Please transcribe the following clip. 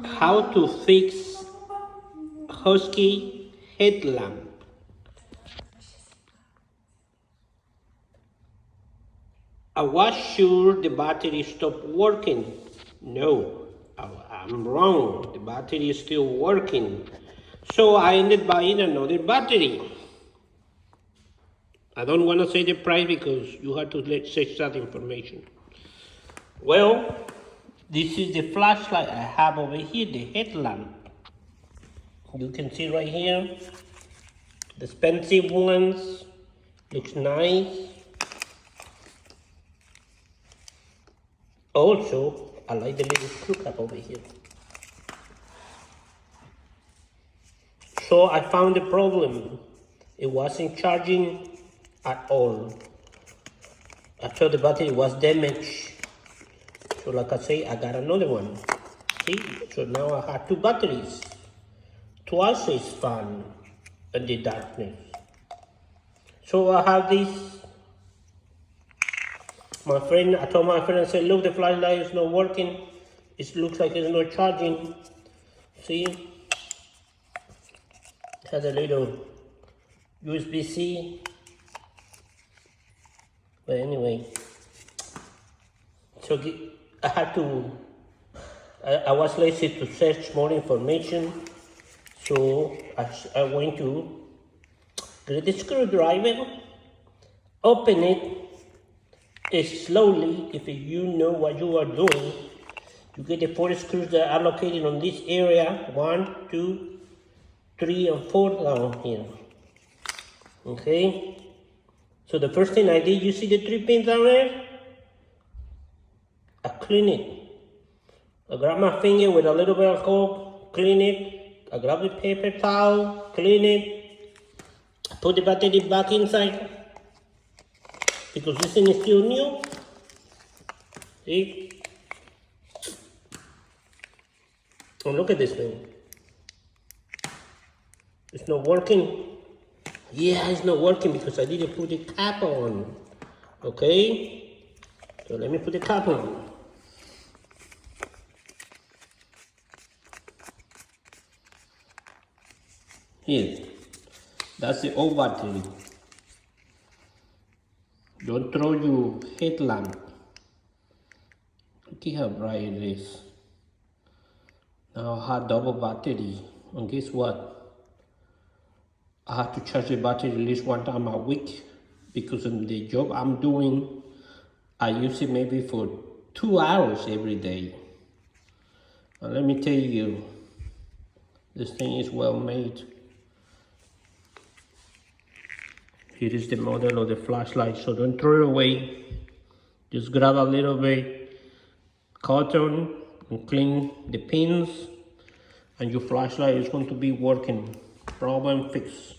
How to fix Husky headlamp. I was sure the battery stopped working. No, I'm wrong. The battery is still working. So I ended buying another battery. I don't want to say the price because you have to search that information. Well, this is the flashlight I have over here, the headlamp. You can see right here, the expensive ones, looks nice. Also, I like the little screw cap over here. So I found the problem. It wasn't charging at all. I thought the battery was damaged. So like I say, I got another one. See, so now I have two batteries. Twice as fun in the darkness. So I have this. I told my friend, I said, look, the flashlight is not working. It looks like it's not charging. See? It has a little USB-C. But anyway, so I had to, I was lazy to search more information. So I went to get the screwdriver, open it, slowly. If you know what you are doing, you get the 4 screws that are located on this area, 1, 2, 3, and 4 down here. Okay, so the first thing I did, you see the 3 pins down there? I clean it. I grab my finger with a little bit of alcohol, clean it. I grab the paper towel, clean it, put the battery back inside, because this thing is still new. See? And look at this thing. It's not working. Yeah, it's not working because I didn't put the cap on. Okay? So let me put the cap on. Here, that's the old battery. Don't throw your headlamp. Look at how bright it is. Now I have double battery, and guess what? I have to charge the battery at least 1 time a week because in the job I'm doing, I use it maybe for 2 hours every day. And let me tell you, this thing is well made. Here is the model of the flashlight, so don't throw it away. Just grab a little bit cotton and clean the pins, and your flashlight is going to be working. Problem fixed.